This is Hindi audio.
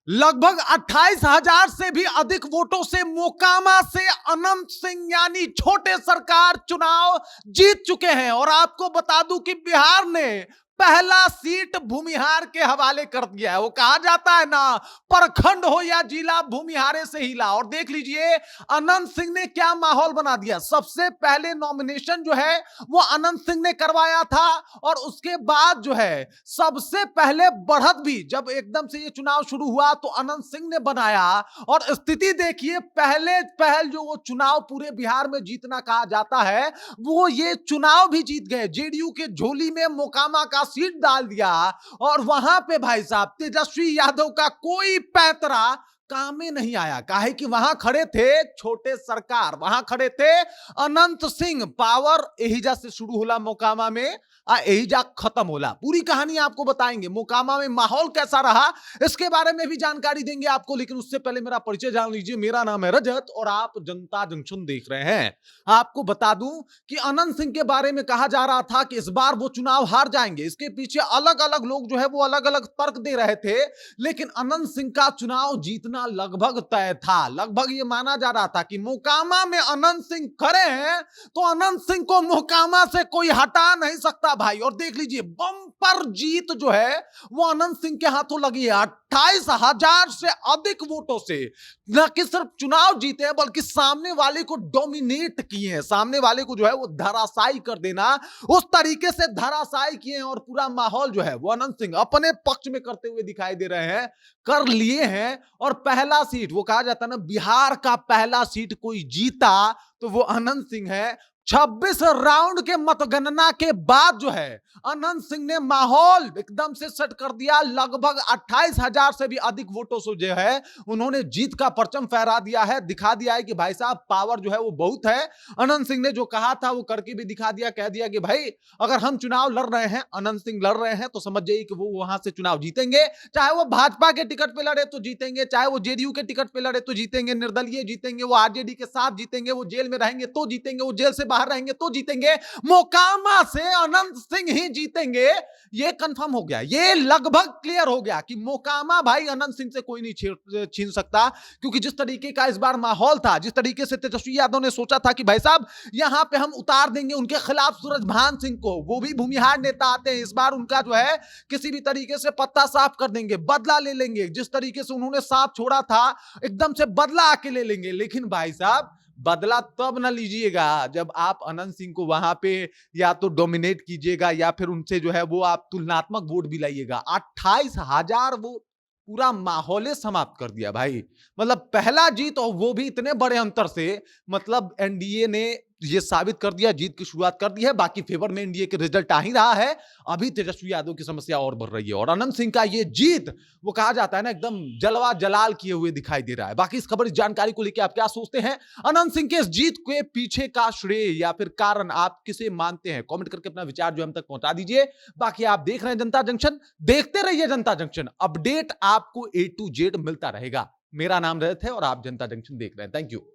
लगभग 28,000 से भी अधिक वोटों से मोकामा से अनंत सिंह यानी छोटे सरकार चुनाव जीत चुके हैं। और आपको बता दूं कि बिहार ने पहला सीट भूमिहार के हवाले कर दिया है। वो कहा जाता है ना, प्रखंड हो या जिला, भूमिहारे से हिला। और देख लीजिए अनंत सिंह ने क्या माहौल बना दिया। सबसे पहले नॉमिनेशन जो है वो अनंत सिंह ने करवाया था, और उसके बाद जो है सबसे पहले बढ़त भी जब एकदम से ये चुनाव शुरू हुआ तो अनंत सिंह ने बनाया। और स्थिति देखिए, पहले पहल जो वो चुनाव पूरे बिहार में जीतना कहा जाता है, वो ये चुनाव भी जीत गए। जेडीयू के झोली में मोकामा का सीट डाल दिया, और वहां पे भाई साहब तेजस्वी यादव का कोई पैतरा काम में नहीं आया। काहे कि वहां खड़े थे छोटे सरकार, वहां खड़े थे अनंत सिंह। पावर एहिजा से शुरू होला मोकामा में, एहिजा खत्म होला। पूरी कहानी आपको बताएंगे, मोकामा में माहौल कैसा रहा इसके बारे में भी जानकारी देंगे आपको। लेकिन उससे पहले मेरा परिचय जान लीजिए। मेरा नाम है रजत और आप जनता जंक्शन देख रहे हैं। आपको बता दूं कि अनंत सिंह के बारे में कहा जा रहा था कि इस बार वो चुनाव हार जाएंगे। इसके पीछे अलग अलग लोग जो है वो अलग अलग तर्क दे रहे थे, लेकिन अनंत सिंह का चुनाव जीतना लगभग तय था। लगभग ये माना जा रहा था कि मोकामा में अनंत सिंह खड़े हैं तो अनंत सिंह को मोकामा से कोई हटा नहीं सकता भाई। और देख लीजिए बम्पर जीत जो है वो अनंत सिंह के हाथों लगी है। 28,000 से अधिक वोटों से न कि सिर्फ चुनाव जीते हैं, बल्कि सामने वाले को डोमिनेट किए हैं। सामने वाले को जो है वो धराशायी कर देना, उस तरीके से धराशायी किए हैं। और पूरा माहौल जो है वो अनंत सिंह अपने पक्ष में करते हुए दिखाई दे रहे हैं, कर लिए हैं। और पहला सीट, वो कहा जाता है ना, बिहार का पहला सीट कोई जीता तो वो अनंत सिंह है। 26 राउंड के मतगणना के बाद जो है अनंत सिंह ने माहौल एकदम से सेट कर दिया। लगभग 28,000 से भी अधिक वोटों से जो है उन्होंने जीत का परचम फहरा दिया है, दिखा दिया है कि भाई साहब पावर जो है वो बहुत है। अनंत सिंह ने जो कहा था वो करके भी दिखा दिया, कह दिया कि भाई अगर हम चुनाव लड़ रहे हैं, अनंत सिंह लड़ रहे हैं, तो समझ जाइए कि वो वहां से चुनाव जीतेंगे। चाहे वो भाजपा के टिकट पे लड़े तो जीतेंगे, चाहे वो जेडीयू के टिकट पे लड़े तो जीतेंगे, निर्दलीय जीतेंगे, वो आरजेडी के साथ जीतेंगे, वो जेल में रहेंगे तो जीतेंगे, वो जेल से बाहर रहेंगे तो जीतेंगे। मोकामा से अनंत सिंह ही जीतेंगे, ये कंफर्म हो गया। ये लगभग क्लियर हो गया कि मोकामा भाई अनंत सिंह से कोई नहीं छीन सकता। क्योंकि जिस तरीके का इस बार माहौल था, जिस तरीके से तेजस्वी यादव ने सोचा था कि भाई साहब यहां पे हम उतार देंगे उनके खिलाफ सूरजभान सिंह को, वो भी भूमिहार नेता आते हैं, इस बार उनका जो है किसी भी तरीके से पत्ता साफ कर देंगे, बदला ले लेंगे। जिस तरीके से उन्होंने साथ छोड़ा था, एकदम से बदला आके ले लेंगे। लेकिन भाई साहब बदला तब ना लीजिएगा जब आप अनंत सिंह को वहां पे या तो डोमिनेट कीजिएगा या फिर उनसे जो है वो आप तुलनात्मक वोट भी लाइएगा। 28,000 वोट, पूरा माहौल समाप्त कर दिया भाई। मतलब पहला जीत, और वो भी इतने बड़े अंतर से। मतलब एनडीए ने ये साबित कर दिया, जीत की शुरुआत कर दी है। बाकी फेवर में एनडीए के रिजल्ट आ ही रहा है। अभी तेजस्वी यादव की समस्या और बढ़ रही है, और अनंत सिंह का ये जीत, वो कहा जाता है ना, एकदम जलवा जलाल किए हुए दिखाई दे रहा है। बाकी इस खबर, इस जानकारी को लेकर आप क्या सोचते हैं? अनंत सिंह के इस जीत के पीछे का श्रेय या फिर कारण आप किसे मानते हैं? कमेंट करके अपना विचार जो हम तक पहुंचा दीजिए। बाकी आप देख रहे हैं जनता जंक्शन, देखते रहिए जनता जंक्शन। अपडेट आपको A to Z मिलता रहेगा। मेरा नाम रजत है और आप जनता जंक्शन देख रहे हैं। Thank you.